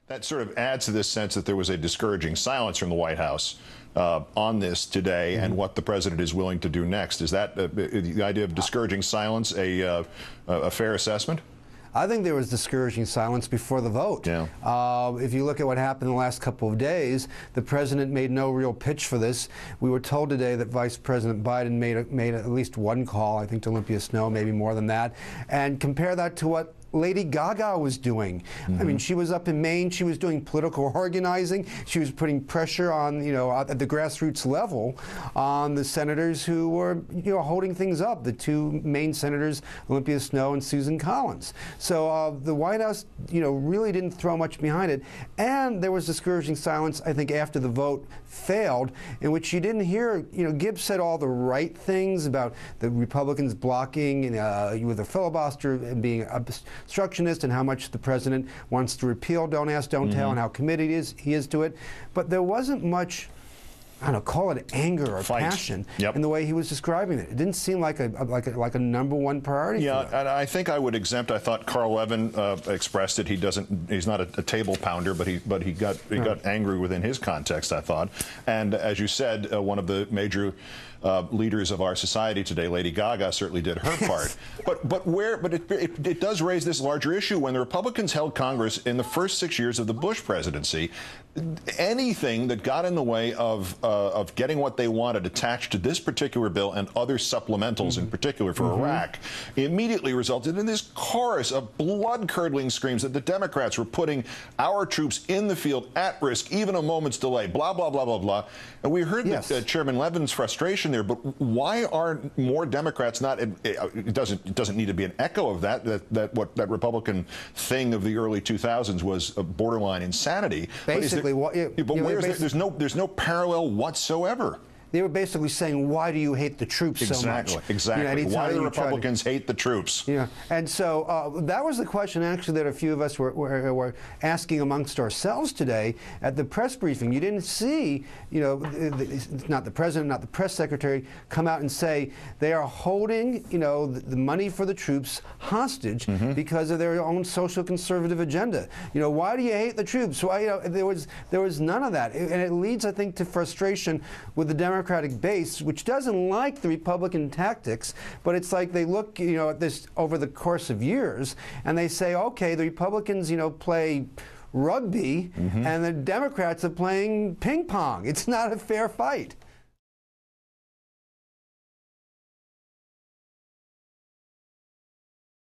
That sort of adds to this sense that there was a discouraging silence from the White House on this today and what the president is willing to do next. Is that the idea of discouraging silence a fair assessment? I think there was discouraging silence before the vote. Yeah. If you look at what happened in the last couple of days, the president made no real pitch for this. We were told today that Vice President Biden made at least one call, I think, to Olympia Snowe, maybe more than that. And compare that to what Lady Gaga was doing. I mean, she was up in Maine. She was doing political organizing. She was putting pressure on, at the grassroots level on the senators who were, holding things up, the two Maine senators, Olympia Snowe and Susan Collins. So the White House, really didn't throw much behind it. And there was discouraging silence, I think, after the vote failed, in which you didn't hear, Gibbs said all the right things about the Republicans blocking with a filibuster and being obstructionist and how much the president wants to repeal Don't Ask, Don't Tell and how committed he is to it. But there wasn't much, I don't know, call it anger or passion in the way he was describing it. It didn't seem like a #1 priority. Yeah, and I think I would exempt. I thought Carl Levin expressed it. He's not a table pounder, but he got angry within his context, I thought. And as you said, one of the major leaders of our society today, Lady Gaga, certainly did her part. But it does raise this larger issue. When the Republicans held Congress in the first 6 years of the Bush presidency, anything that got in the way of getting what they wanted attached to this particular bill and other supplementals, in particular for Iraq, immediately resulted in this chorus of blood-curdling screams that the Democrats were putting our troops in the field at risk, even a moment's delay, blah, blah, blah, blah, blah. And we heard Chairman Levin's frustration there, but why aren't more Democrats not, it doesn't need to be an echo of that Republican thing of the early 2000s was a borderline insanity. Basically, there's no parallel whatsoever. They were basically saying, why do you hate the troops so much? Exactly. Why do the Republicans hate the troops? Yeah. And so that was the question, actually, that a few of us were asking amongst ourselves today at the press briefing. You didn't see, not the president, not the press secretary, come out and say they are holding, the money for the troops hostage because of their own social conservative agenda. Why do you hate the troops? Why, there was none of that. And it leads, I think, to frustration with the Democratic base, which doesn't like the Republican tactics, but it's like they look, at this over the course of years, and they say, okay, the Republicans, play rugby, and the Democrats are playing ping pong. It's not a fair fight.